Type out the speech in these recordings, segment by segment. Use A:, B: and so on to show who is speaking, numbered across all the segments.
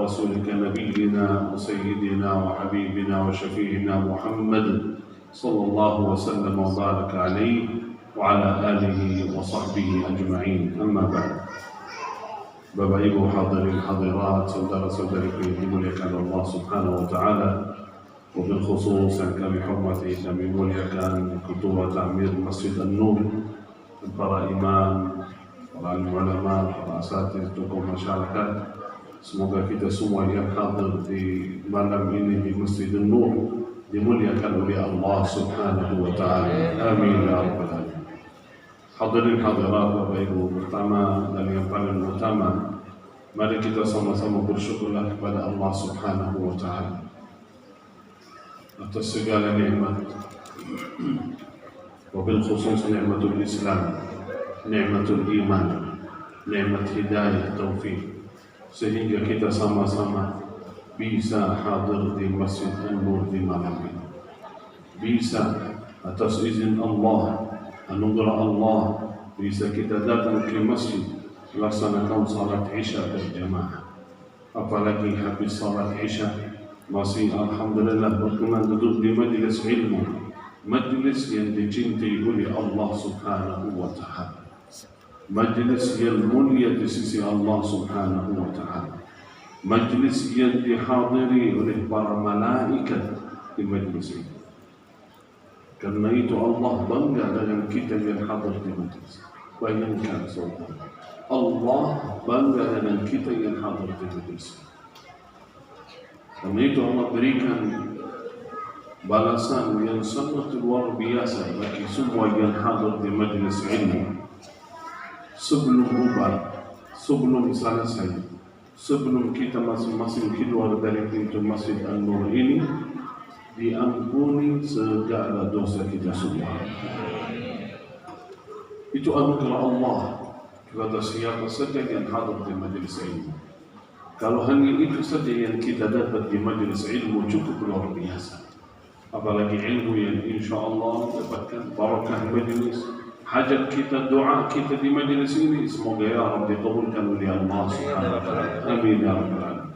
A: ورسولك نبينا وسيدنا وحبيبنا وشفيعنا محمد صلى الله وسلم وبارك عليه وعلى آله وصحبه أجمعين. أما بعد. Bapak Ibu hadirin hadirat, saudara-saudariku yang dimuliakan Allah Subhanahu wa taala, wabil khusus yang kami hormati, kami muliakan Ketua Ta'mir Masjid An-Nur, para imam, para ulama, para asatidz, tokoh masyarakat. Semoga kita semua yang hadir di malam ini di Masjid An-Nur dimuliakan oleh Allah Subhanahu wa taala. Amin ya rabbal alamin. Hadirin hadirat, Bapak Ibu, pertama dan yang paling utama, mari kita sama-sama bersyukurlah kepada Allah Subhanahu wa taala atas segala nikmat, wabil khusus nikmatul Islam, nikmatul iman, nikmat hidayah, taufik, sehingga kita sama-sama bisa hadir di Masjid An-Nur di malam ini. Bisa atas izin Allah, anugerah Allah, bisa kita datang ke masjid melaksanakan salat Isya berjamaah. Apalagi habis salat Isya masih alhamdulillah berkenan duduk di majlis ilmu, majlis yang dicintai oleh Allah Subhanahu wa taala, majlis yang mulia di sisi Allah Subhanahu wa taala, majlis yang dihadiri oleh para malaikat di majlis ini. Karena itu Allah bangga dengan kita yang hadir di majlis. Bayangkan saudara, Allah bangga dengan kita yang hadir di majlis. Karena itu Allah berikan balasan yang sangat luar biasa bagi semua yang hadir di majlis ilmu. Sebelum bubar, sebelum selesai, sebelum kita masing-masing keluar dari pintu Masjid An-Nur ini, diampuni segala dosa kita semua. Itu anugerah Allah kepada siapa saja yang hadir di majlis ilmu. Kalau hanya itu saja yang kita dapat di majlis ilmu cukup luar biasa. Apalagi ilmu yang insya Allah dapatkan barakah majlis. Hajat kita, doa kita di majlis ini, semoga ya Rabbi dikabulkan oleh Allah Subhanahu wa taala. Amin ya rabbal alamin.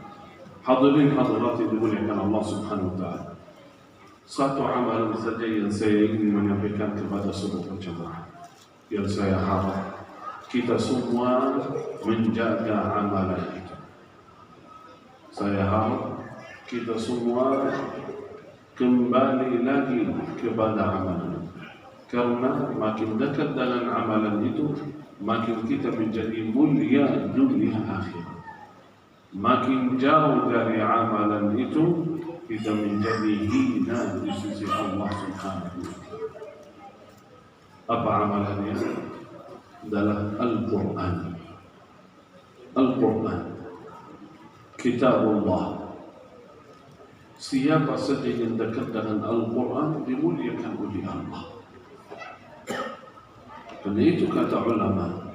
A: Hadirin hadirat yang dimuliakan Allah Subhanahu wa taala. Satu amalan saja yang saya ingin menyampaikan kepada seluruh jemaah, yang saya harap kita semua menjaga amalan kita. Saya harap kita semua kembali lagi kepada amalan. Karena makin dekat dengan amalan itu, makin kita menjadi mulia dunia akhirat. Makin jauh dari amalan itu, kita menjadi hina di sisi Allah Subhanahu wa taala. Apa amalannya? Adalah Al-Quran. Al-Quran, Kitabullah. Siapa saja yang dekat dengan Al-Quran dimuliakan oleh Allah. Karena itu kata ulama,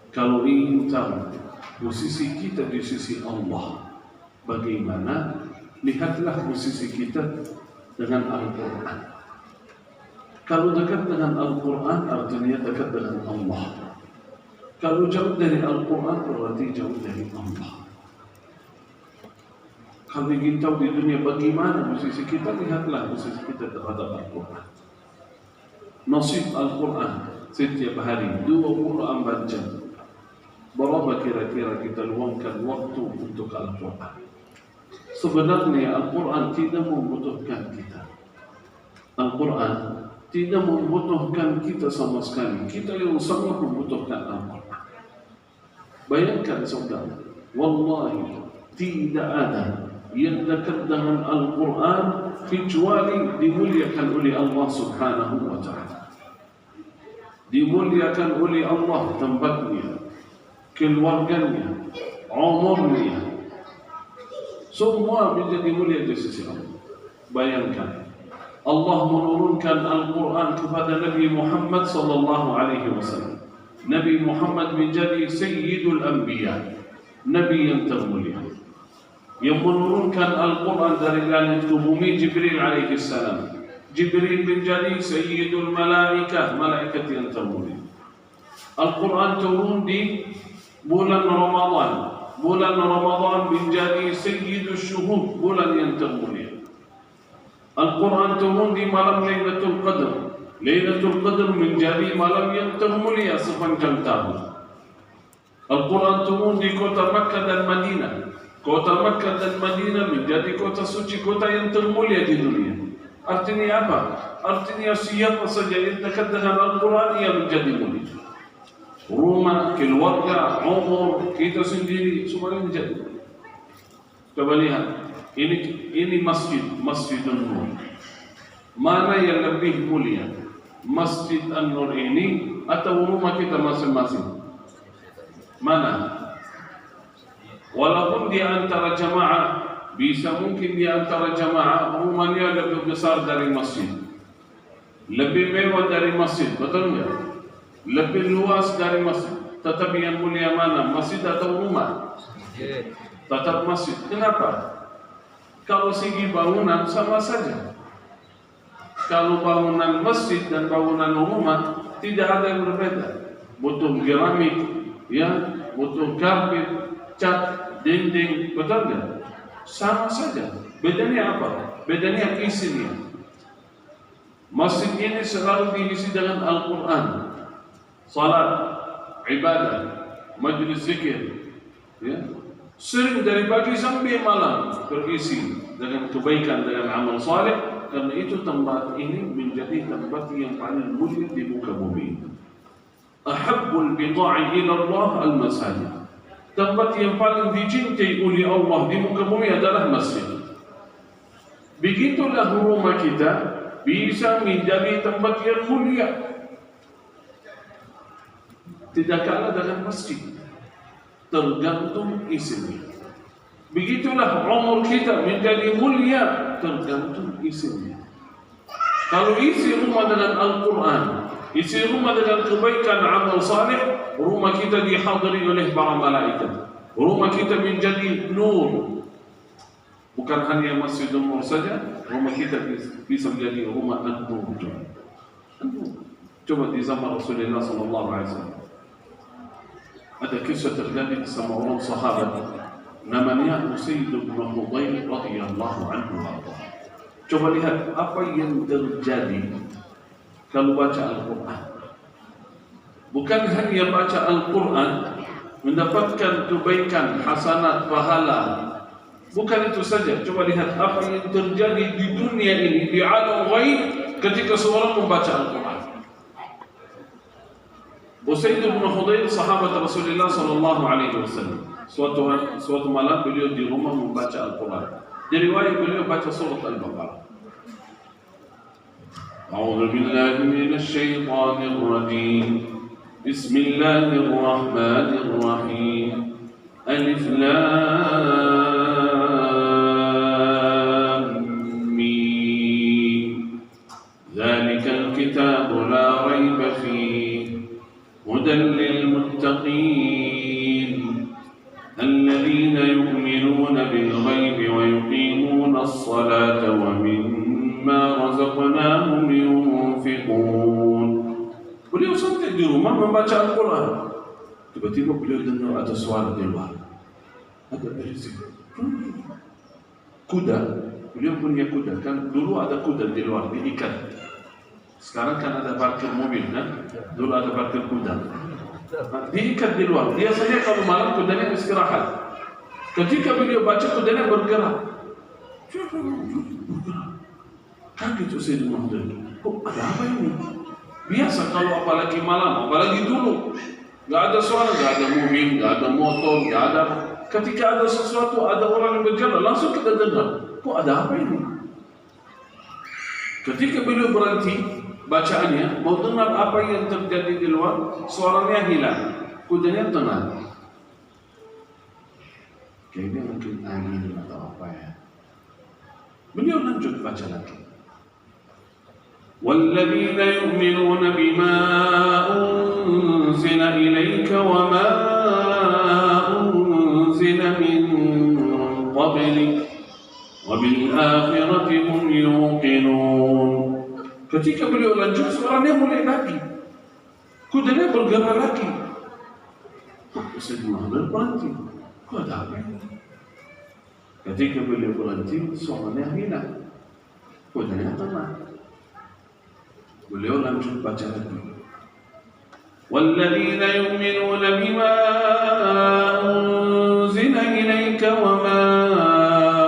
A: kalau ingin tahu posisi kita di sisi Allah bagaimana, lihatlah posisi kita dengan Al-Quran. Kalau dekat dengan Al-Quran artinya dekat dengan Allah. Kalau jauh dari Al-Quran berarti jauh dari Allah. Kalau ingin tahu di dunia bagaimana posisi kita, lihatlah posisi kita terhadap Al-Quran. Nasib Al-Quran setiap hari 24 jam. Berapa kira-kira kita luangkan waktu untuk Al-Quran? Sebenarnya Al-Quran tidak membutuhkan kita. Al-Quran tidak membutuhkan kita sama sekali. Kita yang sangat membutuhkan Al-Quran. Bayangkan saudara, wallahi tidak ada yang dekat dengan Al-Quran kecuali dimuliakan oleh Allah Subhanahu wa taala. Dimuliakan oleh Allah tempatnya, keluarganya, umurnya, semua menjadi mulia di sisi Allah. Bayangkan, Allah menurunkan Al-Quran kepada Nabi Muhammad sallallahu alaihi wasallam. Nabi Muhammad menjadi Sayyidul Anbiya, Nabi yang termulia. Yang menurunkan Al-Quran dari langit ke bumi Jibril alaihi salam. Jibril menjadi Sayyidul Malaikah, malaikat yang termulia. Al-Quran turun di bulan Ramadan, bulan Ramadan menjadi sayyidus syuhud, bulan yang termulia. Al-Quran turun di malam Lailatul Qadar. Lailatul Qadar menjadi malam yang termulia sepanjang tahun. Al-Quran turun di kota Makkah dan Madinah. Kota Makkah dan Madinah menjadi kota suci, kota yang termulia di dunia. Artinya apa? Artinya siapa saja yang dekat dengan Al-Quran ia menjadi mulia. Rumah, keluarga, umur, kita sendiri semuanya menjadi mulia. Coba lihat, ini Masjidun Nur. Mana yang lebih mulia? Masjid An-Nur ini atau rumah kita masing-masing? Mana? Walaupun di antara jamaah, bisa mungkin di antara jamaah rumahnya lebih besar dari masjid, lebih mewah dari masjid, betul enggak? Lebih luas dari masjid. Tetapi yang mulia mana? Masjid atau rumah? Tetap masjid. Kenapa? Kalau segi bangunan sama saja. Kalau bangunan masjid dan bangunan rumah tidak ada yang berbeda. Butuh keramik, ya, butuh karpet, cat, dinding, betul enggak? Sama saja. Bedanya apa? Bedanya isinya. Masjid ini selalu diisi dengan Al-Quran, salat, ibadah, majlis zikir, ya. Sering dari pagi sampai malam berisi dengan kebaikan, dengan amal saleh. Karena itu tempat ini menjadi tempat yang paling mulia di muka bumi. Ahabbul bida'i ila Allah al-masajid. Tempat yang paling dicintai oleh Allah di muka bumi adalah masjid. Begitulah rumah kita bisa menjadi tempat yang mulia, tidak kalah dengan masjid. Tergantung isinya. Begitulah umur kita menjadi mulia, tergantung isinya. Kalau isi rumah dengan Al-Quran, isi rumah dengan kebaikan amal saleh, rumah kita dihadiri oleh para malaikat. Rumah kita menjadi nur. Bukan hanya Masjidun Nur saja, rumah kita bisa menjadi rumah An-Nur. Coba di zaman Rasulullah SAW. Ada kisah terjadi sama orang sahabat namanya Usaid bin Hudayr radhiyallahu anhu. Coba lihat apa yang terjadi kalau baca Al-Quran. Bukan hanya baca Al-Quran mendapatkan kebaikan, hasanat, pahala. Bukan itu saja. Coba lihat apa yang terjadi di dunia ini, di alam ghaib ketika seorang membaca Al-Quran. Usaid bin Hudayr sahabat Rasulullah sallallahu alaihi wasallam. Suatu malam beliau di rumah membaca Al-Quran. Di riwayat beliau baca surat Al-Baqarah. A'udzu billahi minasy syaithanir rajim. Bismillahirrahmanirrahim. Alif Lam Mim. Dzalikal kitabu la raiba fihi. Hudan lil muttaqin. الذين يؤمنون بالغيب ويقيمون الصلاة ومما رزقناهم ينفقون. Beliau santai di rumah membaca Al-Quran. Tiba-tiba beliau dengar ada suara di luar. Ada berisik. Kuda. Beliau punya kuda. Kan dulu ada kuda di luar, diikat. Sekarang kan ada parkir mobil, kan? Dulu ada parkir kuda. Diikat di luar. Biasanya kalau malam kudanya istirahat. Ketika beliau baca kudanya bergerak. Kaget Usaid bin Hudayr. Kok ada apa ini? Biasa kalau apalagi malam, apalagi dulu, nggak ada suara, nggak ada mobil, nggak ada motor, nggak ada. Ketika ada sesuatu, ada orang yang berjalan, langsung kita dengar. Kok ada apa ini? Ketika beliau berhenti bacaannya, mau dengar apa yang terjadi di luar, suaranya hilang, kudanya tenang. Kayaknya mungkin angin atau apa ya. Beliau lanjut baca lagi. وَالَّذِينَ يُؤْمِنُونَ بِمَا أُنزِلَ إِلَيْكَ وَمَا أُنزِلَ مِن قَبْلِكَ وَبِالْآخِرَةِ هُمْ يُوقِنُونَ. Ketika beliau lanjut, suaranya mulai lagi, kudanya bergerak lagi. Usaid bin Hudayr berhenti. Kok ada apa ini? Ketika beliau berhenti, suaranya hilang. Kodanya tenang. Beliau lanjut baca lagi. وَالَّذِينَ يُؤْمِنُونَ بِمَا أُنزِلَ إِلَيْكَ وَمَا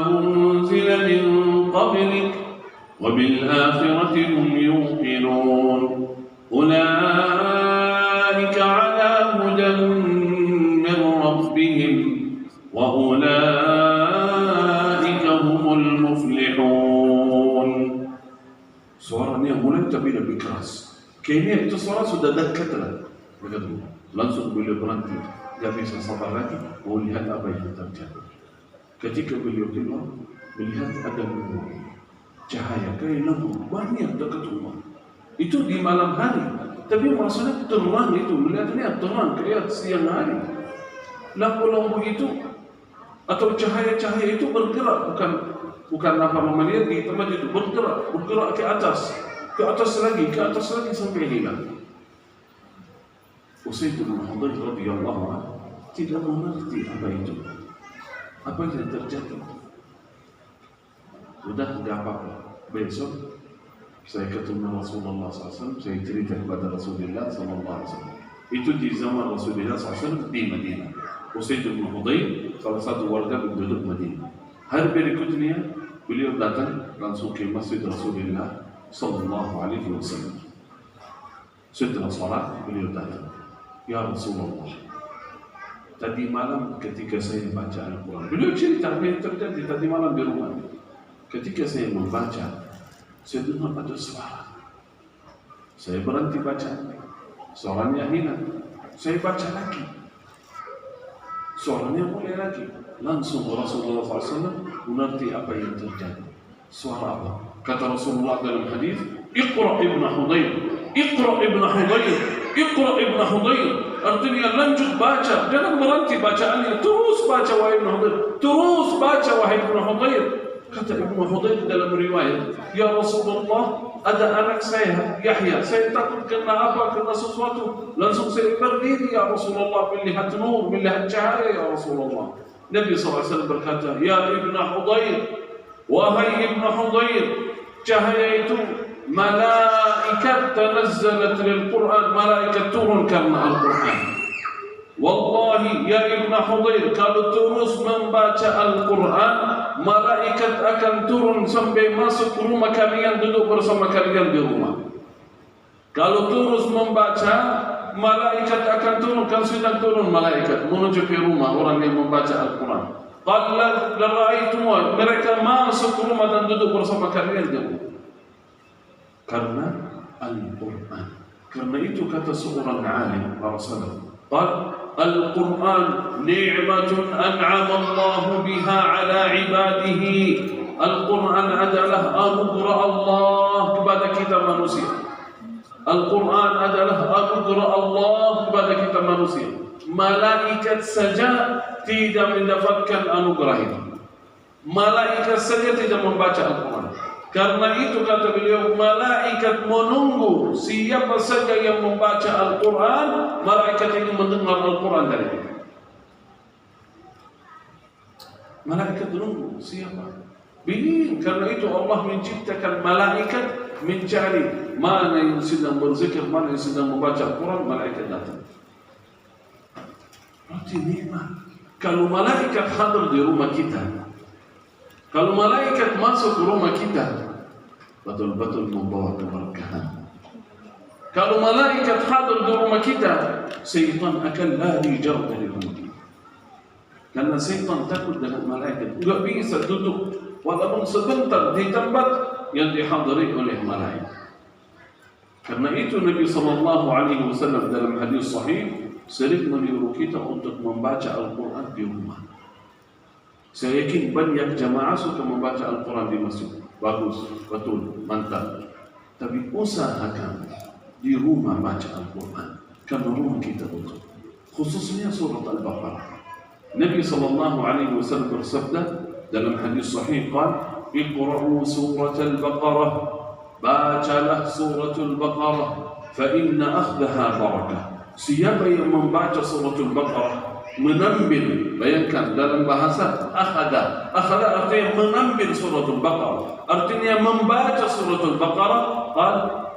A: أُنزِلَ مِن قَبْلِكَ وَبِالْآخِرَةِ هُمْ يُوقِنُونَ أُولَئِكَ عَلَى هُدًى مِّن رَّبِّهِمْ وَأُولَئِكَ هُمُ الْمُفْلِحُونَ. Suaranya mulai tapi lebih keras. Kayaknya itu suara sudah dekat lah. Begitu. Langsung beliau berhenti. Tidak bisa sabar lagi. Mau lihat apa yang terjadi. Ketika beliau keluar, melihat ada cahaya kayak lampu banyak dekat rumah. Itu di malam hari. Tapi maksudnya terang itu. Melihatnya terang kayak siang hari. Lampu-lampu itu atau cahaya-cahaya itu bergerak. Bukan apa namanya di tempat itu. Bergerak ke atas. Ke atas lagi sampai hilang. Usaid bin Hudayr radhiyallahu anhu tidak mengerti apa itu. Apa yang terjadi? Sudah tidak apa-apa. Besok saya ketemu Rasulullah SAW, saya cerita kepada Rasulullah SAW. Itu di zaman Rasulullah SAW di Madinah. Usaid bin Hudayr salah satu warga penduduk Madinah. Hari berikutnya beliau datang langsung ke masjid Rasulullah Sallallahu Alaihi Wasallam. Setelah salat beliau datang, Ya Rasulullah, tadi malam ketika saya baca Al-Quran, beliau cerita apa yang terjadi tadi malam di rumah. Ketika saya membaca, saya dengar ada suara. Saya berhenti baca, suaranya hilang. Saya baca lagi, suaranya mulai lagi. Langsung Rasulullah SAW mengerti apa yang terjadi. Suara apa? Kata Rasulullah dalam hadis, Iqra ibn Hudayr, Iqra ibn Hudayr, Iqra ibn Hudayr. Artinya lanjut baca, jangan berhenti bacaannya, terus baca wahai ibn Hudayr, terus baca wahai ibn Hudayr. Kata ibn Hudayr dalam riwayat, Ya Rasulullah, ada anak saya, Yahya, saya takut kena sesuatu. Langsung saya berdiri, Ya Rasulullah, melihat nur, melihat cahaya, Ya Rasulullah. Nabi SAW berkata, Ya ibn Hudayr, wahai ibn Hudayr, cahaya itu malaikat tanazzalat lil Quran, malaikat turun karena Al-Quran. Wallahi ya ibn Hudayr, kalau terus membaca Al-Quran, malaikat akan turun sampai masuk rumah kalian, duduk bersama kalian di rumah. Kalau terus membaca, malaikat akan turun, kan sudah turun malaikat menuju ke rumah orang yang membaca Al-Quran. Qala lara'aitum, mereka masuk rumah dan duduk bersama kalian di rumah. Karena Al-Quran. Karena itu kata seorang alim para salaf, qal Al-Quran ni'matun an'ama Allah biha ala ibadihi. Al-Quran adalah anugerah Allah kepada kita manusia. Al-Quran adalah anugerah Allah kepada kita manusia. Malaikat saja tidak mendapatkan anugerah itu. Malaikat saja tidak membaca Al-Quran. Karena itu kata beliau, malaikat menunggu siapa saja yang membaca Al-Quran, malaikat ini mendengar Al-Quran dari kita. Malaikat menunggu siapa? Bingung. Karena itu Allah menciptakan malaikat mencari mana yang sedang berzikir, mana yang sedang membaca Al-Quran, malaikat datang. Berarti nikmat. Kalau malaikat hadir di rumah kita, kalau malaikat masuk ke rumah kita, betul-betul membawa keberkahan. Kalau malaikat hadir di rumah kita, syaitan akan lari jauh dari rumah kita. Karena syaitan takut dengan malaikat, enggak bisa duduk walaupun sebentar di tempat yang dihadiri oleh malaikat. Karena itu Nabi SAW dalam hadis sahih sering menyuruh kita untuk membaca Al-Quran di rumah. Saya yakin banyak jamaah suka membaca Al-Quran di masjid. Bagus, betul, mantap. Tapi usahakan di rumah baca Al-Quran. Karena rumah kita betul. Khususnya surat Al-Baqarah. Nabi SAW bersabda dalam hadis sahih, qala iqra'u surat Al-Baqarah, bacalah surat Al-Baqarah, fa inna akhdaha barakah. Siapa yang membaca surat Al-Baqarah, menambil. Bayangkan dalam bahasa akhada artinya menambil suratul Baqarah, artinya membaca suratul Baqarah,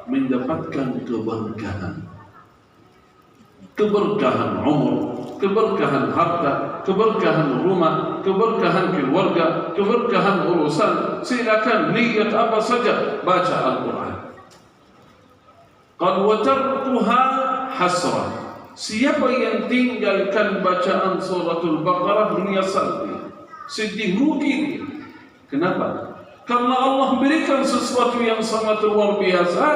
A: mendapatkan keberkahan umur, keberkahan harta, keberkahan rumah, keberkahan keluarga, keberkahan urusan. Silakan niat apa saja, baca Al-Quran. Qad watartuha hasrah. Siapa yang tinggalkan bacaan suratul Baqarah, menyesal dia, sedih, rugi. Kenapa? Karena Allah berikan sesuatu yang sangat luar biasa,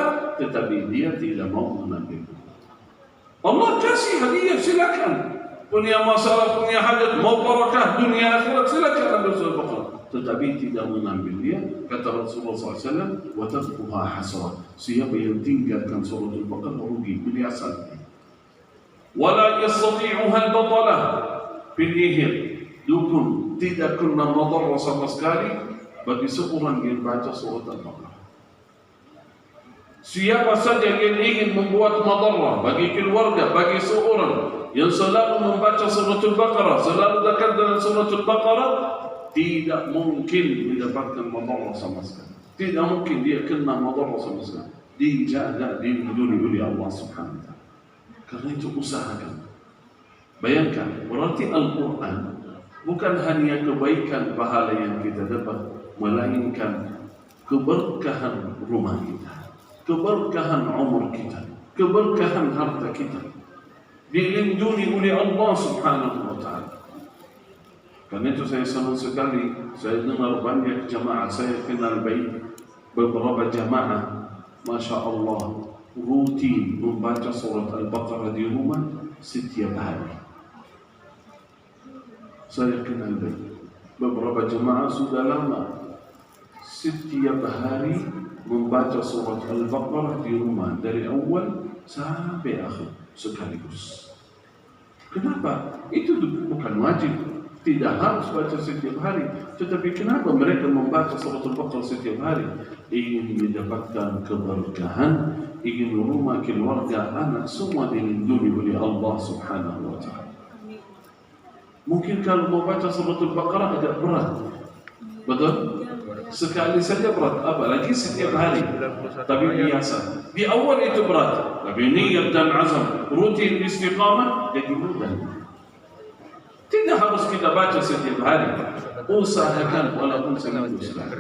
A: tetapi dia tidak mau mengambil. Allah kasih hadiah, silakan. Punya masalah, punya hajat, mau barakah dunia akhirat, silakan ambil surah Baqarah. Tetapi tidak mengambil dia. Kata Rasulullah SAW, watartuha hasrah. Siapa yang tinggalkan suratul Baqarah, rugi, menyesal. Wala yastati'uha al-batalah. Penyihir, dukun, tidak kena madarah sama sekali bagi seorang yang baca surat Al-Baqarah. Siapa saja yang ingin membuat madarah bagi keluarga, bagi seorang yang selalu membaca suratul Baqarah, selalu dekat dengan suratul Baqarah, tidak mungkin mendapatkan madarah sama sekali. Tidak mungkin dia kena madarah sama sekali. Dijaga, dilindungi oleh Allah Subhanahu wa ta'ala. Karena itu usahakan. Bayangkan, berarti Al-Quran bukan hanya kebaikan pahala yang kita dapat, melainkan keberkahan rumah kita, keberkahan umur kita, keberkahan harta kita, dilindungi oleh Allah Subhanahu wa ta'ala. Karena itu saya senang sekali, saya dengar banyak jamaah, saya kenal baik beberapa jamaah, Masya Allah, rutin membaca surat Al-Baqarah di rumah setiap hari. Saya kenal baik beberapa jemaah sudah lama setiap hari membaca surat Al-Baqarah di rumah dari awal sampai akhir sekaligus. Kenapa? Itu bukan wajib, tidak harus baca setiap hari. Tetapi kenapa mereka membaca surat Al-Baqarah setiap hari? Ingin mendapatkan keberkahan, ingin rumah, keluarga, anak semua dilindungi oleh Allah Subhanahu wa ta'ala. Mungkin kalau mau baca surat Al-Baqarah agak berat, betul? Sekali saja berat, apalagi setiap hari. Tapi biasa. Di awal itu berat, tapi niat dan azam, rutin istiqamah, jadi mudah. Tidak harus kita baca setiap hari. Usahakan walaupun seminggu sekali.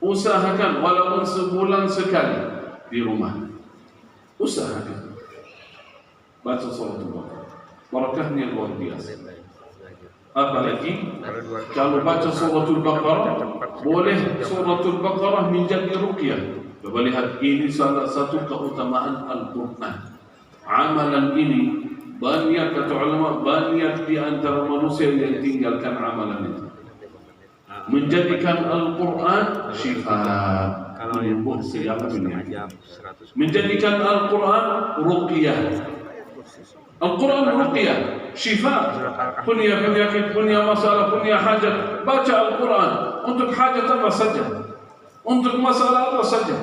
A: Usahakan walaupun sebulan sekali di rumah. Usahakan baca surat Al-Baqarah. Barakahnya luar biasa. Apalagi kalau baca suratul Baqarah, boleh suratul Baqarah menjadi ruqyah. Coba lihat, ini salah satu keutamaan Al-Quran. Amalan ini banyak kata ulama, banyak di antara manusia yang tinggalkan amalan itu. Menjadikan Al-Quran syifa, menyembuh segala penyakit. Menjadikan Al-Quran ruqyah. Al-Quran ruqyah, syifa, punya penyakit, punya masalah, punya hajat, baca Al-Quran untuk hajat apa saja, untuk masalah apa saja.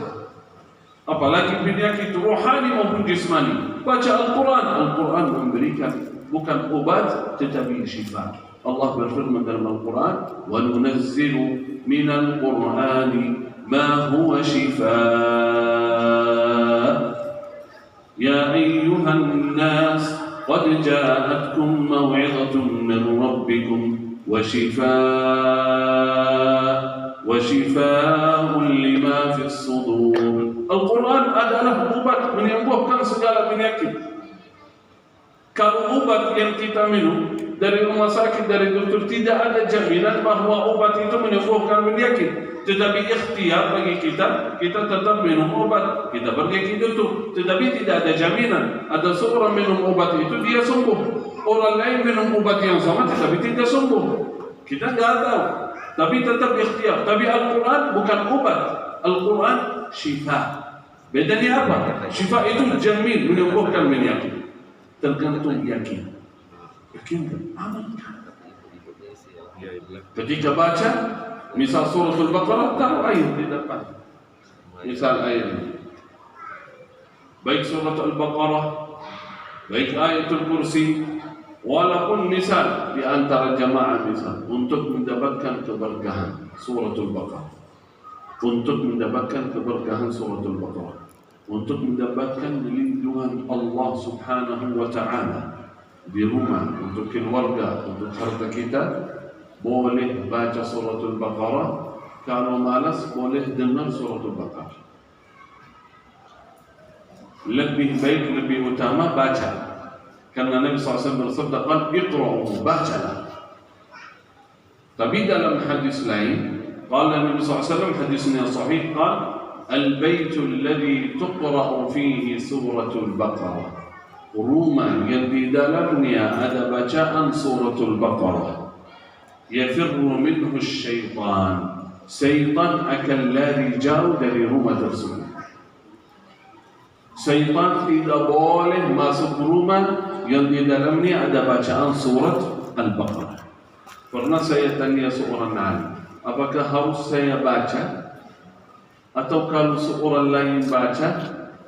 A: Apalagi penyakit rohani maupun jismani, baca Al-Quran. Al-Quran memberikan bukan obat tetapi syifa. Allah berfirman dalam Al-Quran, wa nunazzilu minal Qur'ani ma huwa shifaa ya ayyuhan nas qad ja'atkum maw'izatun min rabbikum wa shifaa'un lima fis sudur. Al-Quran adalah obat menyembuhkan segala penyakit. Kalau obat yang kita minum dari rumah sakit, dari dokter, tidak ada jaminan bahwa obat itu menyembuhkan penyakit. Tetapi ikhtiar bagi kita, kita tetap minum obat, kita pergi ke dokter. Tetapi tidak ada jaminan. Ada seorang minum obat itu dia sembuh, orang lain minum obat yang sama tetapi tidak sembuh. Kita tidak tahu. Tapi tetap ikhtiar. Tapi Al-Quran bukan obat. Al-Quran syifa. Bedanya apa? Syifa itu jamin menyembuhkan penyakit. Tergantung yakin. Yakin, amalkan. Ketika baca, misal suratul Baqarah, taruh ayat di depan. Misal ayat ini. Baik surat Al-Baqarah, baik ayatul kursi, Walaupun misal di antara jamaah misal untuk mendapatkan keberkahan suratul Baqarah, untuk mendapatkan keberkahan suratul Baqarah, untuk mendapatkan lindungan Allah Subhanahu wa taala di rumah, untuk keluarga, untuk harta kita, boleh baca suratul Baqarah. Kalau malas boleh dengar suratul Baqarah. Lebih baik, lebih utama baca. Karena Nabi SAW bersabda, "Qad iqra'u", bacalah. Tapi dalam hadis lain, qala Nabi SAW, hadisnya sahih, qala al-baitu alladhi tuqra'u fihi suratul Baqarah, rumah yang di dalamnya ada bacaan suratul Baqarah, yafirru minhu syaitan, syaitan akan lari jauh dari rumah tersebut. Syaitan tidak boleh masuk rumah yang di dalamnya ada bacaan surat Al-Baqarah. Pernah saya tanya seorang alim, apakah harus saya baca? Atau kalau seorang lain baca,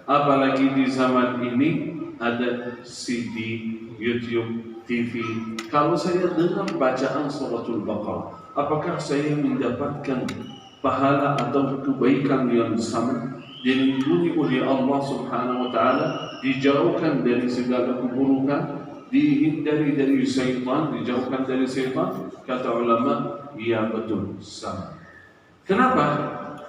A: apalagi di zaman ini ada CD, YouTube, TV. Kalau saya dengar bacaan suratul Baqarah, apakah saya mendapatkan pahala atau kebaikan yang sama? Dilindungi oleh Allah Subhanahu wa taala, dijauhkan dari segala keburukan, dihindari dari syaitan, dijauhkan dari syaitan. Kata ulama, ya betul, sama. Kenapa?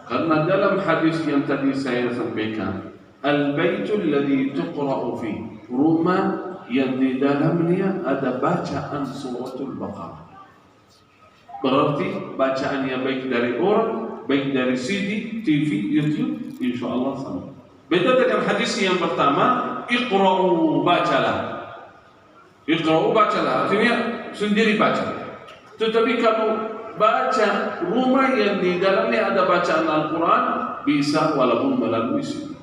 A: Karena dalam hadis yang tadi saya sampaikan, al-baitul ladzi tuqra'u fi, rumah yang di dalamnya ada bacaan suratul Baqarah. Berarti bacaannya baik dari orang, baik dari CD, TV, YouTube, insyaallah sama. Beda dengan hadis yang pertama, iqra'u, bacalah. Iqra'u, bacalah, artinya sendiri baca. Tetapi kalau baca rumah yang di dalamnya ada bacaan Al-Quran, bisa walaupun melalui CD,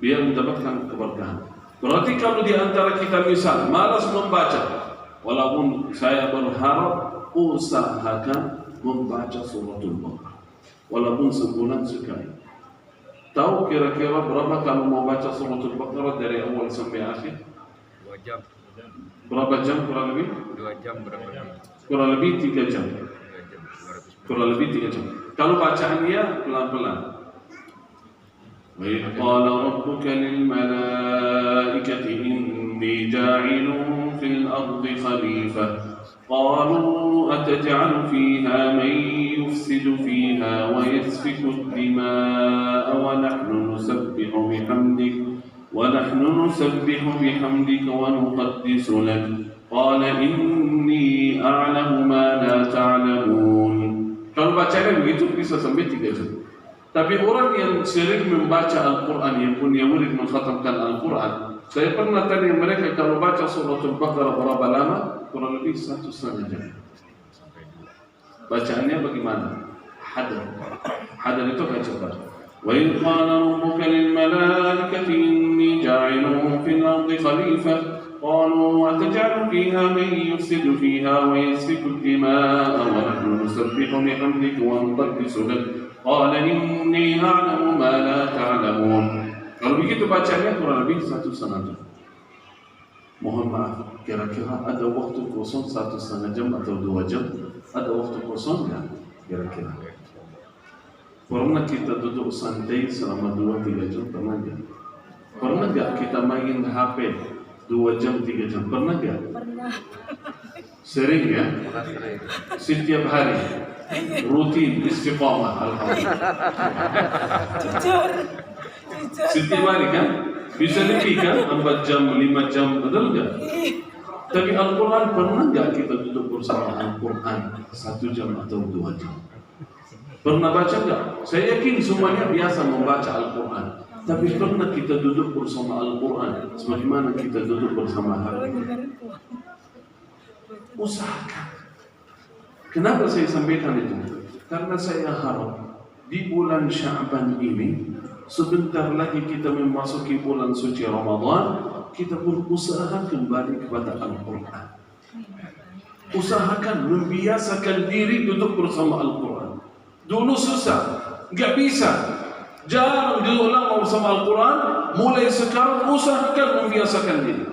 A: biar mendapatkan keberkahan. Berarti kalau di antara kita misal malas membaca, walaupun saya berharap usahakan membaca suratul Baqarah, walaupun sebulan sekali. Tahu kira-kira berapa kalau mau baca suratul Baqarah dari awal sampai akhir?
B: 2 jam.
A: Berapa jam kurang lebih?
B: 2 jam berapa lebih?
A: Kurang lebih 3 jam.
B: 2 jam. 200.
A: Kurang lebih 3 jam. Kalau bacaannya pelan-pelan. Wa idh qala rabbuka lil malaikati inni ja'ilun fil ardi khalifah. قالوا أتجعل فيها من يفسد فيها ويسفك الدماء ونحن نسبح بحمدك ونقدس لك قال إني أعلم ما لا تعلمون. Kalau bacanya begitu bisa sampai 3 jam. Tapi orang yang sering membaca Al-Quran, yang punya murid mengkhatamkan Al-Quran, saya pernah tanya mereka kalau baca suratul Baqarah berapa lama? Kurang lebih 1,5 jam. Bacaannya bagaimana? Hadar itu kan cepat. Wa idh qala rabbuka lil malaikati inni ja'ilun fil ardi khalifah qalu ataj'alu fiha man yufsidu fiha wa yasfiku ad-dima'a wa nahnu nusabbihu bihamdika wa nuqaddisu lak qala inni a'lamu ma la ta'lamun. Kalau begitu bacanya kurang lebih 1,5 jam. Mohon maaf, kira-kira ada waktu kosong 1,5 jam atau 2 jam? Ada waktu kosong nggak? Kira-kira. Pernah kita duduk santai selama 2-3 jam? Pernah nggak? Pernah nggak kita main HP 2 jam, 3 jam? Pernah nggak?
C: Pernah.
A: Sering ya?
B: Sering.
A: Setiap hari? Rutin, istiqamah, alhamdulillah.
C: Jujur.
A: Setiap hari kan? Bisa lebih kan? 4 jam, 5 jam, betul nggak? Tapi Al-Quran pernah nggak kita duduk bersama Al-Quran 1 jam atau 2 jam? Pernah baca nggak? Saya yakin semuanya biasa membaca Al-Quran. Tapi pernah kita duduk bersama Al-Quran sebagaimana kita duduk bersama hari ini? Usahakan. Kenapa saya sampaikan itu? Karena saya harap di bulan Sya'ban ini, sebentar lagi kita memasuki bulan suci Ramadan, kita berusaha kembali kepada Al-Quran. Usahakan membiasakan diri duduk bersama Al-Quran. Dulu susah, nggak bisa, jarang diulang bersama Al-Quran. Mulai sekarang usahakan membiasakan diri.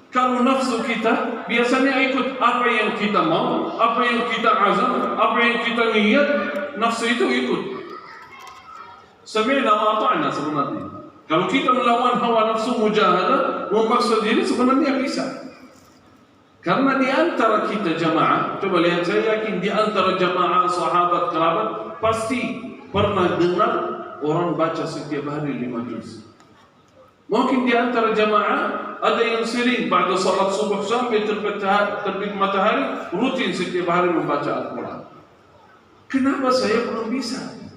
A: Kalau nafsu kita biasanya ikut apa yang kita mau, apa yang kita azam, apa yang kita niat, nafsu itu ikut. Sami'na wa ata'na sebenarnya. Kalau kita melawan hawa nafsu mujahadah, memaksa diri sebenarnya bisa. Karena di antara kita jamaah, coba lihat, saya yakin di antara jamaah, sahabat, kerabat, pasti pernah dengar orang baca setiap hari 5 juz. Mungkin di antara jamaah ada yang sering pada salat subuh sampai terbit matahari, rutin setiap hari membaca Al-Quran. Kenapa saya belum bisa?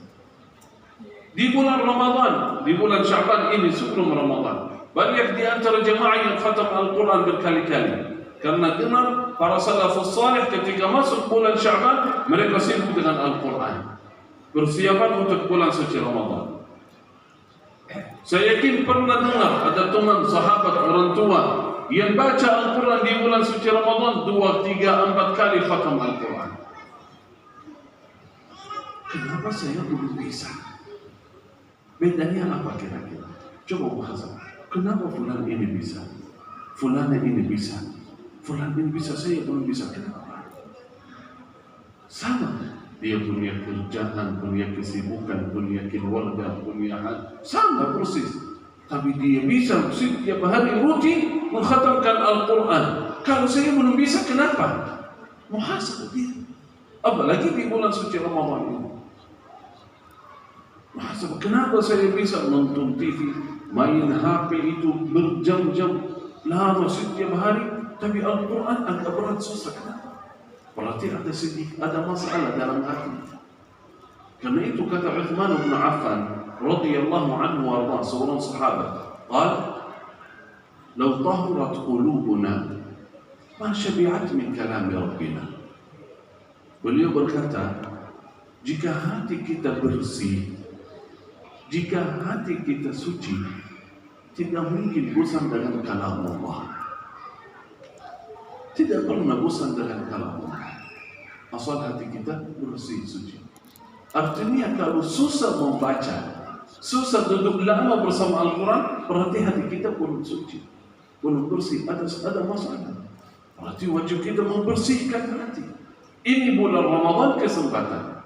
A: Di bulan Ramadan, di bulan Sya'ban ini sebelum Ramadan, banyak di antara jamaah yang khatam Al-Quran berkali-kali. Karena dengar para salafus salih ketika masuk bulan Sya'ban, mereka sibuk dengan Al-Quran, persiapan untuk bulan suci Ramadan. Saya yakin pernah dengar ada teman, sahabat, orang tua yang baca Al-Quran di bulan suci Ramadan 2, 3, 4 kali khatam Al-Quran. Kenapa saya belum bisa? Bedanya apa kira-kira? Coba muhasabah. Kenapa fulan ini bisa? Fulan ini bisa? Fulan ini bisa, saya belum bisa. Kenapa? Sama. Dia punya kerjaan, punya kesibukan, punya keluarga, punya hal. Sama persis. Tapi dia bisa setiap hari rutin mengkhatamkan Al-Quran. Kalau saya belum bisa, kenapa? Muhasabah dia. Apalagi di bulan suci Ramadan ini. Muhasabah. Kenapa saya bisa nonton TV, main HP itu berjam-jam lama setiap hari, tapi Al-Quran agak berat, susah. Kenapa? Berarti ada sedih, ada masalah dalam hati. Karena itu kata Uthman bin Affan radhiyallahu anhu warḍah, seorang sahabat, qala law tahurat qulubuna ma syabi'at min kalami rabbina. Beliau berkata, jika hati kita bersih, jika hati kita suci, tidak mungkin bosan dengan kalam Allah. Tidak pernah bosan dengan kalam Allah. Asal hati kita bersih, suci. Artinya kalau susah membaca, susah duduk lama bersama Al-Quran, berarti hati kita belum suci, belum bersih, ada masalah. Berarti wajib kita membersihkan hati. Ini bulan Ramadan kesempatan.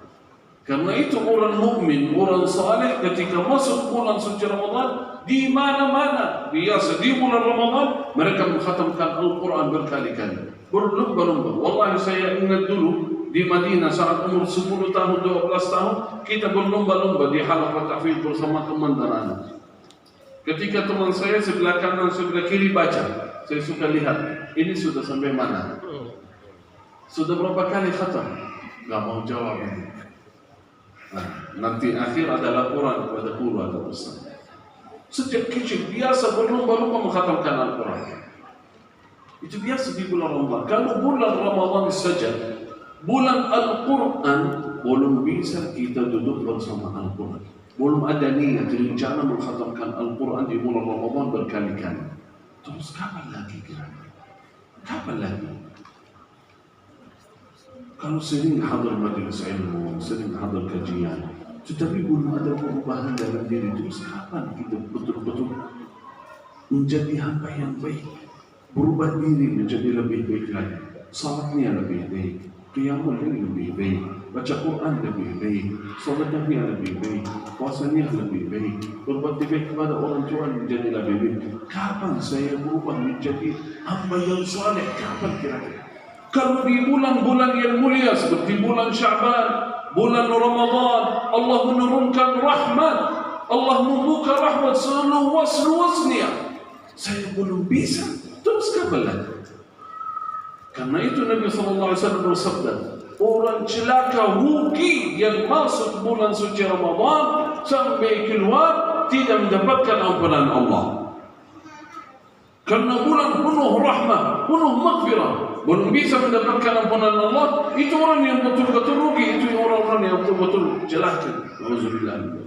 A: Karena itu orang mukmin, orang saleh ketika masuk bulan suci Ramadan, di mana-mana biasa di bulan Ramadan mereka mengkhatamkan Al-Quran berkali-kali, berlomba-lomba. Wallahi saya ingat dulu di Madinah saat umur 10 tahun, 12 tahun, kita berlomba-lomba di halaqah tahfidz bersama teman dan anak. Ketika teman saya sebelah kanan, sebelah kiri baca, saya suka lihat, ini sudah sampai mana? Sudah berapa kali khatam? Gak mau jawab ini. Nah, nanti akhir ada laporan kepada guru atau ustaz. Sejak kecil biasa berlomba-lomba mengkhatamkan Al-Quran. Itu biasa di bulan Ramadan. Kalau bulan Ramadan saja, bulan Al-Quran, belum bisa kita duduk bersama Al-Quran. Belum ada niat rencana mengkhatamkan Al-Quran di bulan Ramadan berkali-kali. Terus kapan lagi kira-kira? Kapan lagi? Kalau sering hadir majelis ilmu, sering hadir kajian, tetapi belum ada perubahan dalam diri, terus kapan kita betul-betul menjadi hamba yang baik, berubah diri menjadi lebih baik lagi, salatnya lebih baik, qiyamul lail lebih baik, baca Quran lebih baik, salatnya lebih baik, puasanya lebih baik, berbakti baik kepada orang tua menjadi lebih baik. Kapan saya berubah menjadi hamba yang saleh? Kapan kira-kira? Kalau di bulan-bulan yang mulia seperti bulan Sya'ban, bulan Ramadan, Allah menurunkan rahmat, Allah membuka rahmat seluas-luasnya. Saya belum bisa, terus kapan lagi? Karena itu Nabi SAW bersabda, orang celaka rugi yang masuk bulan suci Ramadan sampai keluar tidak mendapatkan ampunan Allah. Karena bulan penuh rahmat, penuh maghfirah, belum bisa mendapatkan ampunan Allah. Itu orang yang betul-betul rugi, itu orang-orang yang betul-betul celaka. Alhamdulillah.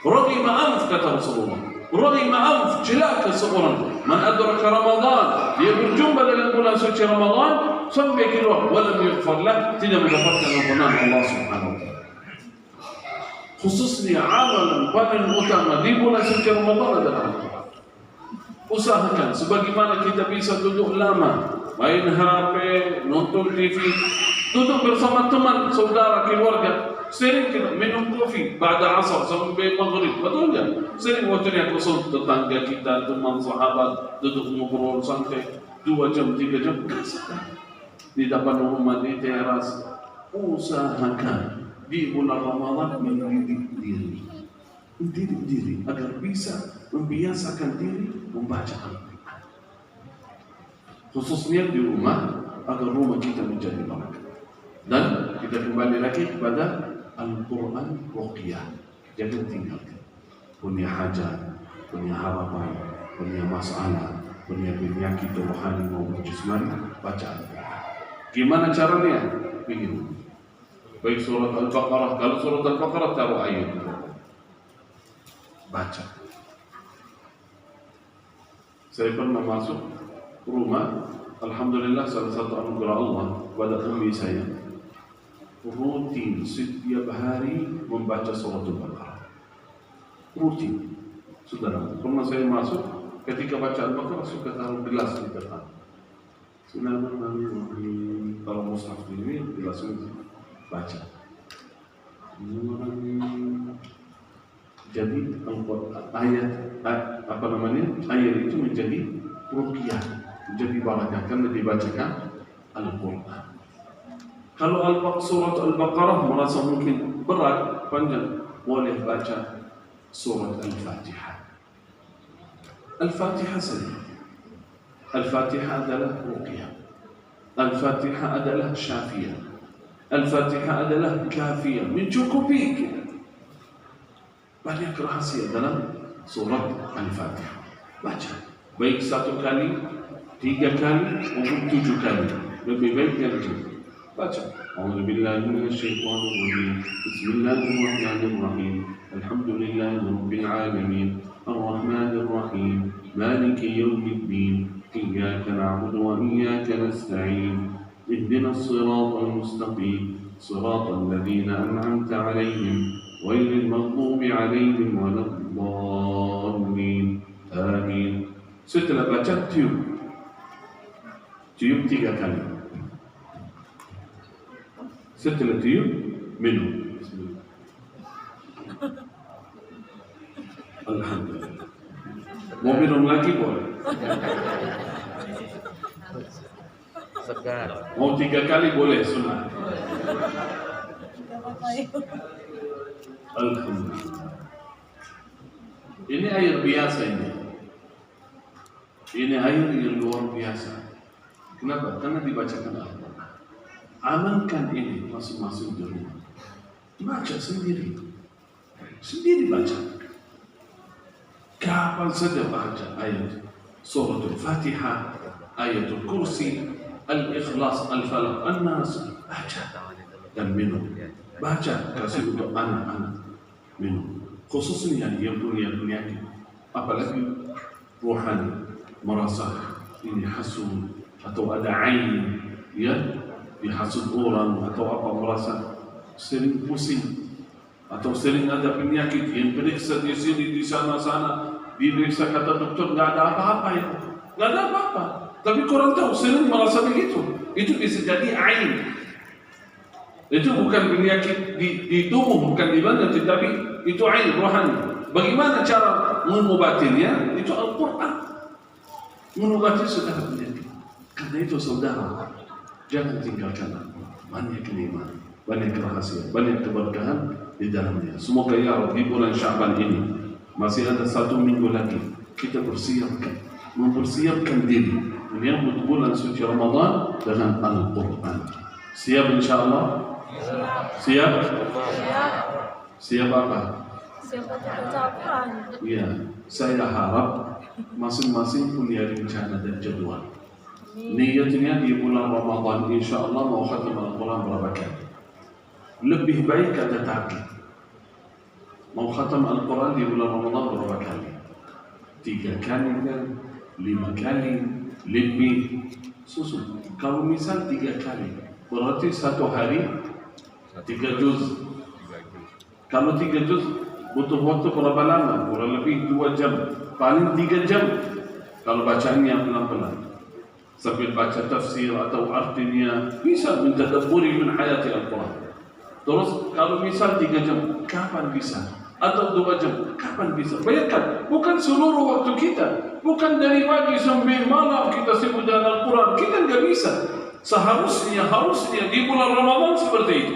A: Rugi ma'anf kata Rasulullah. Rugi ma'anf, celaka seorang. Man adraka Ramadan, dia berjumpa dengan bulan suci Ramadan sampai keluar, walam yughfar lah, tidak mendapatkan ampunan Allah Subhanahu wa taala. Khususnya amalan paling utama di bulan suci Ramadan adalah usahakan sebagaimana kita bisa duduk lama main HP, nonton TV, duduk bersama teman, saudara, keluarga. Sering kita minum kopi pada asar sampai maghrib, betul nggak? Sering waktunya kosong tetangga kita, teman sahabat, duduk ngobrol santai 2 jam, 3 jam. Di depan rumah, di teras. Usahakan di bulan Ramadan mendidik diri agar bisa membiasakan diri membaca Al-Quran, khususnya di rumah, agar rumah kita menjadi barakah. Dan kita kembali lagi kepada Al-Quran Ruqyah. Jangan tinggalkan. Punya hajat, punya harapan, punya masalah, punya penyakit rohani maupun jasmani, baca Al-Quran. Gimana caranya? Begini. Baik surat Al-Baqarah. Kalau surat Al-Baqarah taruh ayat, baca. Saya pernah masuk rumah, alhamdulillah salah satu anugerah Allah pada ummi saya, rutin setiap hari membaca surat Al-Baqarah. Rutin. Saudara, pernah saya masuk, ketika baca Al-Baqarah suka taruh gelas di depan. Bismillahirrahmanirrahim. Kalau mushaf ini gelas ini baca. Jadi ayat apa namanya? Ayat itu menjadi ruqyah, menjadi barakah karena dibacakan Al-Quran. Kalau surat Al-Baqarah merasa mungkin berat, panjang, boleh baca surat Al-Fatihah. Al-Fatihah saja. Al-Fatihah adalah ruqyah. Al-Fatihah adalah syafiyah. Al-Fatihah adalah kafiyah, mencukupi kita. Banyak rahasia dalam surat Al-Fatihah. Baca. Baik 1 kali, 3 kali, maupun 7 kali. Lebih baik yang itu. Baca. A'udzubillahi minasyaitonir rajim. Bismillahirrahmanirrahim. Alhamdulillahirabbil alamin. Arrahmanir rahim. Maliki yaumiddin. Iyyaka na'budu wa iyyaka nasta'in. اهدنا الصراط المستقيم صراط الذين أنعمت عليهم غير المغضوب عليهم ولا الضالين آمين. Setelah baca tiup 3 kali. Setelah tiup minum. Alhamdulillah. Mau minum lagi boleh.
B: Segar.
A: Mau 3 kali boleh, sunnah. Alhamdulillah. Ini air biasa ini. Ini air yang luar biasa. Kenapa? Karena dibacakan Al-Quran. Amalkan ini masing-masing di rumah. Baca sendiri. Sendiri baca. Kapan saja baca ayat surat Al-Fatihah, ayatul kursi, Al-Ikhlas, Al-Falaq, An-Nas, baca dan minum. Baca, kasih untuk anak-anak minum. Khususnya yang punya penyakit, apalagi rohani, merasa ini hasud atau ada ain, ya, dihasud orang atau apa, merasa sering pusing atau sering ada penyakit yang periksa di sini, di sana, diperiksa kata dokter nggak ada apa-apa ya, nggak ada apa-apa. Tapi kurang tahu, sering merasa begitu. Itu bisa jadi ain. Itu bukan penyakit di tubuh, bukan di badan, tapi itu ain rohani. Bagaimana cara mengobatinya? Itu Al-Quran. Mengobati saudara penyakit. Karena itu saudara, jangan tinggalkan Al-Quran. Banyak nikmat, banyak rahasia, banyak keberkahan di dalamnya. Semoga ya Allah di bulan Sya'ban ini masih ada 1 minggu lagi kita mempersiapkan diri menyambut bulan suci Ramadan dengan Al-Quran. Siap insyaAllah? Siap? Siap apa?
C: Siap baca Al-Quran.
A: Iya, saya harap masing-masing punya rencana dan jadwal. Niatnya di bulan Ramadan insyaAllah mau khatam Al-Quran berapa kali. Lebih baik ada target. Mau khatam Al-Quran di bulan Ramadan berapa kali? 3 kali kan? 5 kali? Lebih susun. Kalau misal 3 kali, berarti 1 hari 3 juz. Kalau 3 juz butuh waktu berapa lama? Kurang lebih 2 jam, paling 3 jam kalau bacaannya pelan-pelan. sambil baca tafsir atau artinya, bisa mentadabburi min hayati Al-Quran. Terus kalau misal 3 jam, kapan bisa? Atau 2 jam, kapan bisa? Bayangkan, bukan seluruh waktu kita, bukan dari pagi sampai malam kita sibuk dengan Al-Quran. Kita nggak bisa. Seharusnya di bulan Ramadan seperti itu.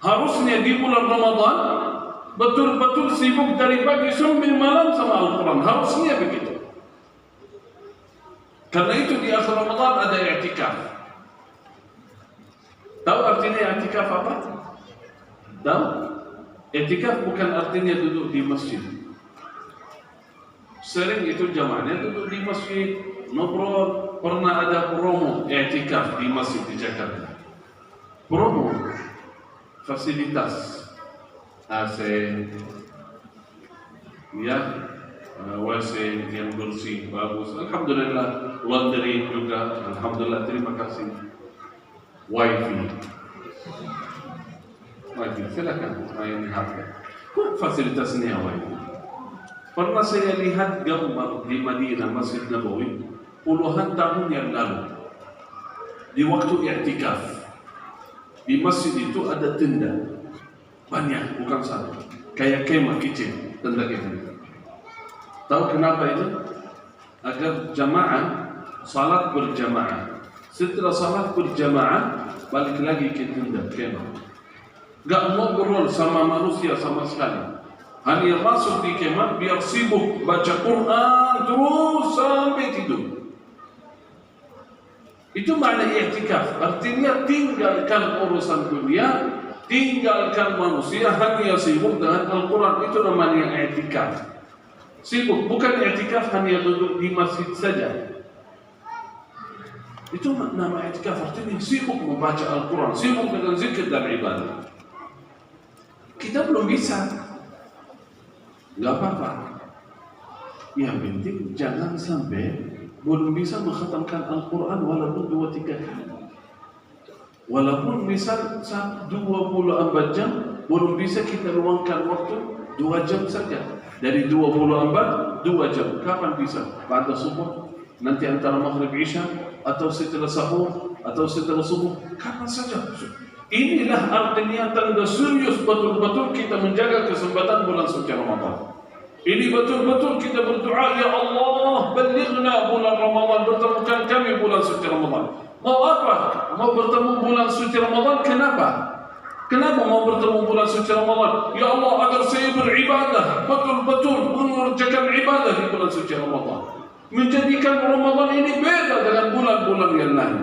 A: Harusnya di bulan Ramadan betul-betul sibuk dari pagi sampai malam sama Al-Quran. Harusnya begitu. Karena itu di akhir Ramadan ada i'tikaf. Tahu artinya i'tikaf apa? Tahu? I'tikaf bukan artinya duduk di masjid. Sering itu zamannya duduk di masjid, ngobrol. Pernah ada promo i'tikaf di masjid di Jakarta. Promo fasilitas AC, ya, WC yang bersih, bagus. Alhamdulillah, laundry juga. Alhamdulillah, terima kasih. Wifi, silakan main HP. Fasilitasnya wifi. Pernah saya lihat gambar di Madinah Masjid Nabawi puluhan tahun yang lalu. Di waktu i'tikaf di masjid itu ada tenda banyak, bukan satu, kayak kemah kecil, tenda gitu. Tahu kenapa itu? Agar jamaah salat berjamaah. Setelah salat berjamaah balik lagi ke tenda kemah. Gak ngobrol sama manusia sama sekali. Hanya masuk di kemah biar sibuk baca Quran terus sampai tidur. Itu makna i'tikaf. Artinya tinggalkan urusan dunia, tinggalkan manusia, hanya sibuk dengan Al-Quran. Itu namanya i'tikaf. Sibuk, bukan i'tikaf hanya duduk di masjid saja. Itu nama i'tikaf, artinya sibuk membaca Al-Quran, sibuk dengan zikir dan ibadah. Kita belum bisa. Gak apa-apa. Yang penting jangan sampai belum bisa mengkhatamkan Al-Quran walaupun 2-3 kali. Walaupun misal 24 jam, belum bisa kita luangkan waktu 2 jam saja. Dari 24, 2 jam. Kapan bisa? Pada subuh, nanti antara maghrib isya, atau setelah sahur, atau setelah subuh, kapan saja. Inilah artinya tanda serius betul-betul kita menjaga kesempatan bulan suci Ramadan. Ini betul-betul kita berdoa, ya Allah, balighna bulan Ramadan, bertemukan kami bulan suci Ramadan. Mau apa? Mau bertemu bulan suci Ramadan, kenapa? Kenapa mau bertemu bulan suci Ramadan? Ya Allah, agar saya beribadah, betul-betul mengerjakan ibadah di bulan suci Ramadan. Menjadikan Ramadan ini beda dengan bulan-bulan yang lain.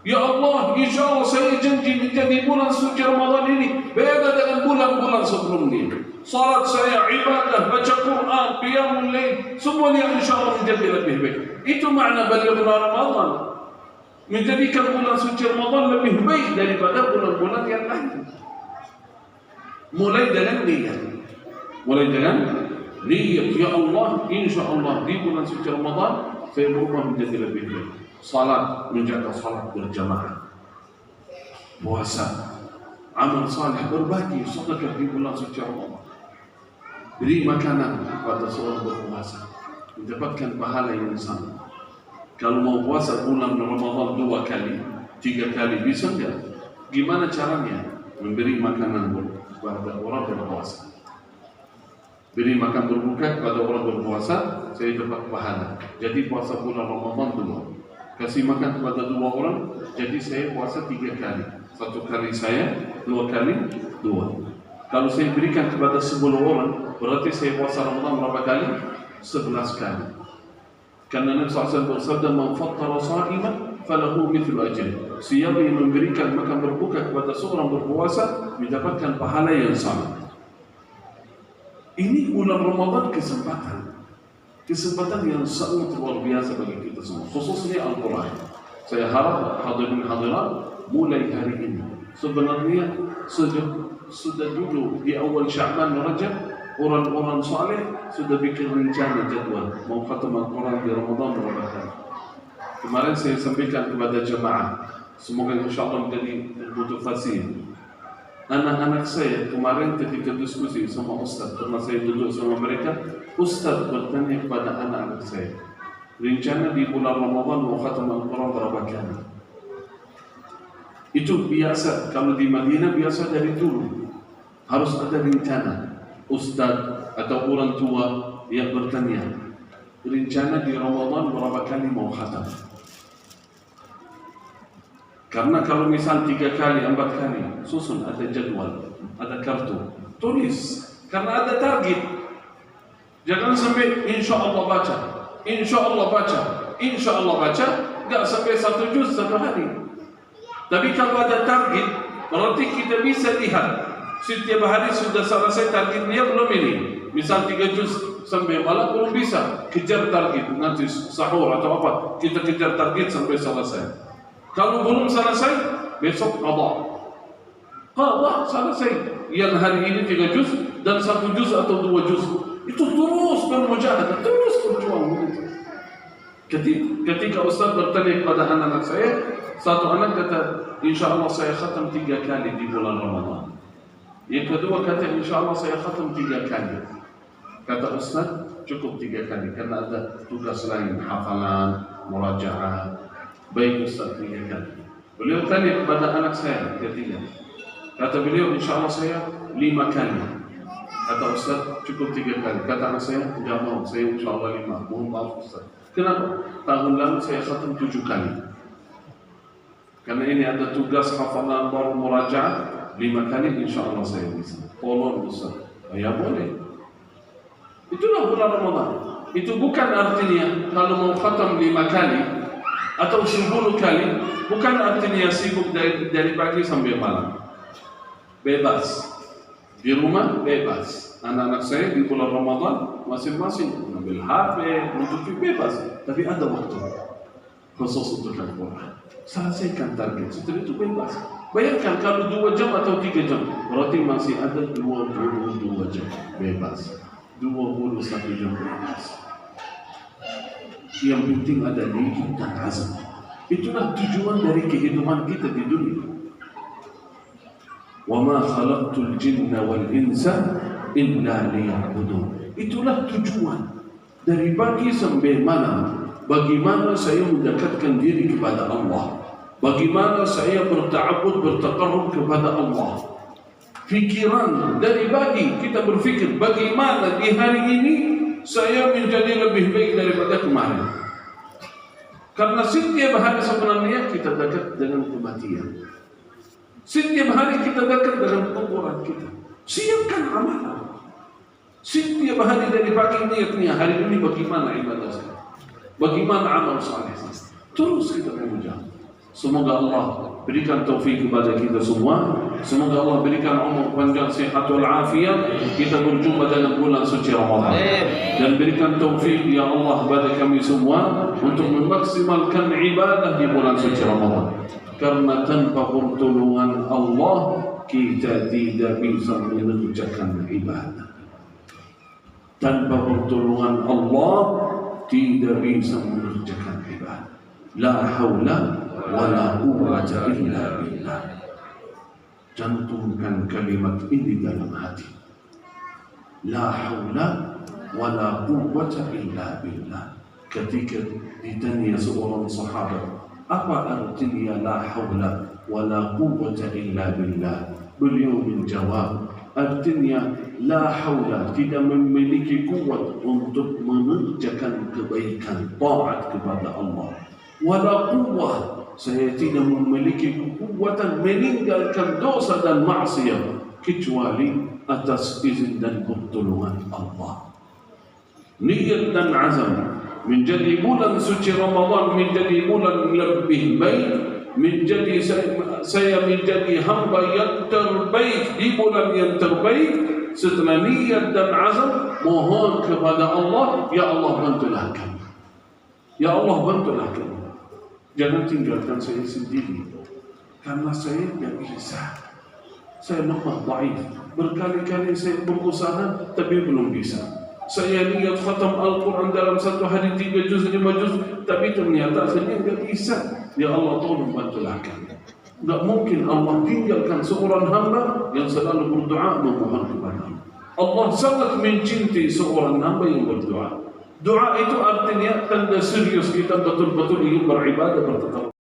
A: Ya Allah, insya Allah saya janji menjadi bulan suci Ramadan ini beda dengan bulan-bulan sebelumnya. Salat saya, ibadah, baca Quran, qiyamul lail, semuanya insya Allah menjadi lebih baik. Itu makna balighna Ramadan. Menjadikan bulan suci Ramadan lebih baik daripada bulan-bulan yang lain. Mulai dengan niat. Mulai dengan niat, ya Allah, insya Allah di bulan suci Ramadan saya berubah menjadi lebih baik. Salat, menjaga salat berjamaah. Puasa, amal saleh, berbagi, sedekah di bulan suci Ramadan. Beri makanan kepada seorang berpuasa, mendapatkan pahala yang sama. Kalau mau puasa bulan Ramadan 2 kali, 3 kali, bisa enggak? Gimana caranya? Memberi makanan kepada orang berpuasa. Beri makan berbuka kepada orang berpuasa, saya dapat pahala. Jadi puasa bulan Ramadan 2. Kasih makan kepada 2 orang, jadi saya puasa 3 kali. 1 kali saya, 2 kali 2. Kalau saya berikan kepada 10 orang, berarti saya puasa Ramadan berapa kali? 11 kali. Karena Nabi SAW bersabda, "Man fattara sha'iman falahu mithlu ajri." Siapa yang memberikan makan berbuka kepada seorang berpuasa mendapatkan pahala yang sama. Ini bulan Ramadan kesempatan yang sangat luar biasa bagi kita semua, khususnya Al-Quran. Saya harap hadirin hadirat mulai hari ini. Sebenarnya sudah dulu di awal Sya'ban Rajab, orang-orang saleh sudah bikin rencana jadwal mau khatam Al-Quran di Ramadan berapa kali. Kemarin saya sampaikan kepada jemaah, semoga insyaAllah menjadi motivasi. Anak-anak saya kemarin ketika diskusi sama Ustaz, karena saya duduk sama mereka, Ustaz bertanya kepada anak-anak saya, rencana di bulan Ramadan mau khatam Al-Quran berapa kali. Itu biasa, kalau di Madinah biasa dari dulu. Harus ada rencana. Ustaz atau orang tua yang bertanya, rencana di Ramadan berapa kali mau khatam? Karena kalau misal 3 kali, 4 kali, susun ada jadwal, ada kartu, tulis. Karena ada target. Jangan sampai insya Allah baca, insya Allah baca, insya Allah baca, nggak sampai 1 juz 1 hari. Tapi kalau ada target, berarti kita bisa lihat setiap hari sudah selesai targetnya belum ini. Misal 3 juz sampai malam belum bisa, kejar target. Nanti sahur atau apa, kita kejar target sampai selesai. Kalau belum selesai, besok qadha. Qadha selesai. Yang hari ini 3 juz dan 1 juz atau 2 juz. Itu terus bermujahadah, terus berjuang. Ketika Ustaz bertanya kepada anak-anak saya, satu anak kata, insya Allah saya khatam 3 kali di bulan Ramadan. Yang kedua kata, insya Allah saya khatam 3 kali. Kata Ustaz, cukup 3 kali karena ada tugas lain, hafalan, murajaah. Baik Ustaz, 3 kali. Beliau tanya kepada anak saya ketiga. Kata beliau, insya Allah saya 5 kali. Kata Ustaz, cukup 3 kali. Kata anak saya, tidak mau, saya insya Allah 5. Mohon maaf Ustaz. Kenapa? Tahun lalu saya khatam 7 kali. Karena ini ada tugas hafalan baru murajaah, 5 kali insya Allah saya bisa. Tolong Ustaz. Ya boleh. Itulah bulan Ramadan. Itu bukan artinya kalau mau khatam 5 kali atau 10 kali, bukan artinya sibuk dari pagi sampai malam. Bebas. Di rumah bebas. Anak-anak saya di bulan Ramadan masing-masing mengambil HP, menutupi bebas. Tapi ada waktu khusus untuk Al-Quran. Selesaikan target, setelah itu bebas. Bayangkan kalau 2 jam atau 3 jam, berarti masih ada 22 jam bebas. 21 jam bebas. Yang penting ada niat dan azam. Itulah tujuan dari kehidupan kita di dunia. Wa ma khalaqtul jinna wal insa illa liya'budun. Itulah tujuan dari pagi sampai malam. Bagaimana saya mendekatkan diri kepada Allah, bagaimana saya berta'abbud, bertaqarrub kepada Allah. Fikiran dari pagi kita berfikir bagaimana di hari ini saya menjadi lebih baik daripada kemarin. Karena setiap hari sebenarnya kita dekat dengan kematian. Setiap hari kita dekat dengan kuburan kita. Siapkan amalan. Setiap hari dari pagi niatnya hari ini bagaimana ibadah saya, bagaimana amal saleh. Terus kita mengucap. Semoga Allah berikan taufik kepada kita semua. Semoga Allah berikan umur panjang, sehat wal afiat. Kita berjumpa dalam bulan suci Ramadan. Dan berikan taufik ya Allah kepada kami semua untuk memaksimalkan ibadah di bulan suci Ramadan. Karena tanpa pertolongan Allah kita tidak bisa mengerjakan ibadah. Tanpa pertolongan Allah tidak bisa mengerjakan ibadah. La haula wala quwwata illa billah. Cantumkan kalimat ini dalam hati. La haula wala quwwata illa billah. Ketika ditanya seorang sahabat, apa artinya la haula wala quwwata illa billah? Beliau menjawab, artinya la haula, tidak memiliki kuat untuk mengerjakan kebaikan, taat kepada Allah. Wala quwwah, saya tidak memiliki kekuatan meninggalkan dosa dan maksiat kecuali atas izin dan pertolongan Allah. Niat dan azam menjadi bulan suci Ramadan, menjadi bulan lebih baik, menjadi saya menjadi hamba yang terbaik di bulan yang terbaik. Setelah niat dan azam, mohon kepada Allah, ya Allah bantulah kami, ya Allah bantulah kami. Jangan tinggalkan saya sendiri, karena saya tidak bisa. Saya lemah, dhaif. Berkali-kali saya berusaha, tapi belum bisa. Saya lihat khatam Al-Quran dalam 1 hari 3 juz, 5 juz, tapi ternyata saya tidak bisa. Ya Allah tolong bantulah kami. Tidak mungkin Allah tinggalkan seorang hamba yang selalu berdoa memohon kepada Allah. Allah sangat mencintai seorang hamba yang berdoa. Doa itu artinya tanda serius kita betul-betul ingin beribadah bertetap